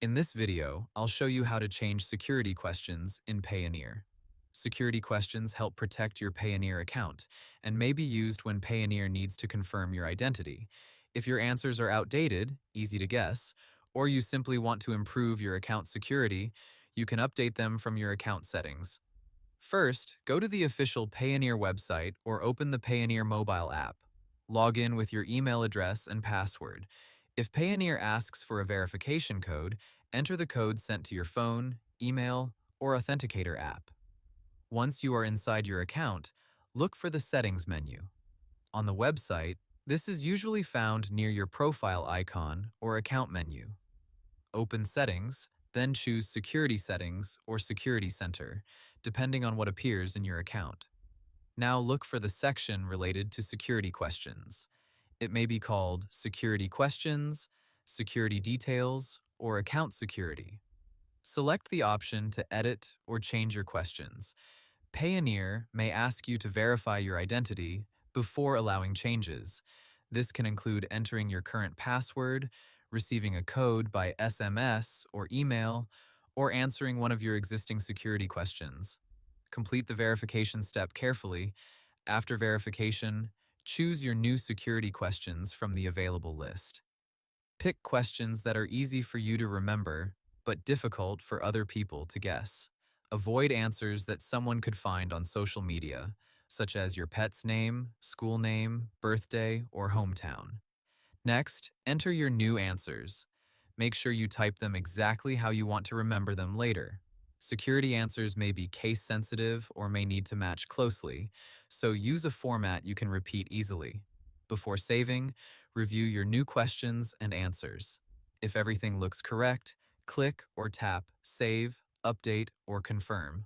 In this video, I'll show you how to change security questions in Payoneer. Security questions help protect your Payoneer account and may be used when Payoneer needs to confirm your identity. If your answers are outdated, easy to guess, or you simply want to improve your account security, you can update them from your account settings. First, go to the official Payoneer website or open the Payoneer mobile app. Log in with your email address and password. If Payoneer asks for a verification code, enter the code sent to your phone, email, or Authenticator app. Once you are inside your account, look for the Settings menu. On the website, this is usually found near your profile icon or account menu. Open Settings, then choose Security Settings or Security Center, depending on what appears in your account. Now look for the section related to security questions. It may be called Security Questions, Security Details, or Account Security. Select the option to edit or change your questions. Payoneer may ask you to verify your identity before allowing changes. This can include entering your current password, receiving a code by SMS or email, or answering one of your existing security questions. Complete the verification step carefully. After verification, choose your new security questions from the available list. Pick questions that are easy for you to remember, but difficult for other people to guess. Avoid answers that someone could find on social media, such as your pet's name, school name, birthday, or hometown. Next, enter your new answers. Make sure you type them exactly how you want to remember them later. Security answers may be case-sensitive or may need to match closely, so use a format you can repeat easily. Before saving, review your new questions and answers. If everything looks correct, click or tap Save, Update, or Confirm.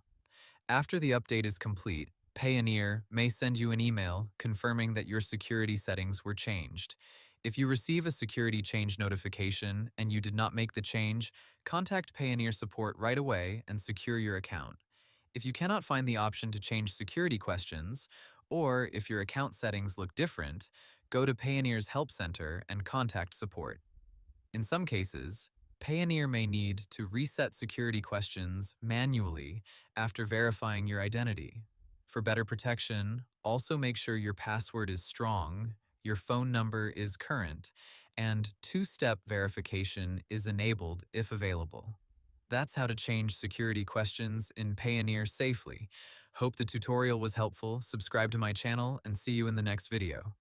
After the update is complete, Payoneer may send you an email confirming that your security settings were changed. If you receive a security change notification and you did not make the change, contact Payoneer support right away and secure your account. If you cannot find the option to change security questions, or if your account settings look different, go to Payoneer's Help Center and contact support. In some cases, Payoneer may need to reset security questions manually after verifying your identity. For better protection, also make sure your password is strong, your phone number is current, and two-step verification is enabled if available. That's how to change security questions in Payoneer safely. Hope the tutorial was helpful. Subscribe to my channel and see you in the next video.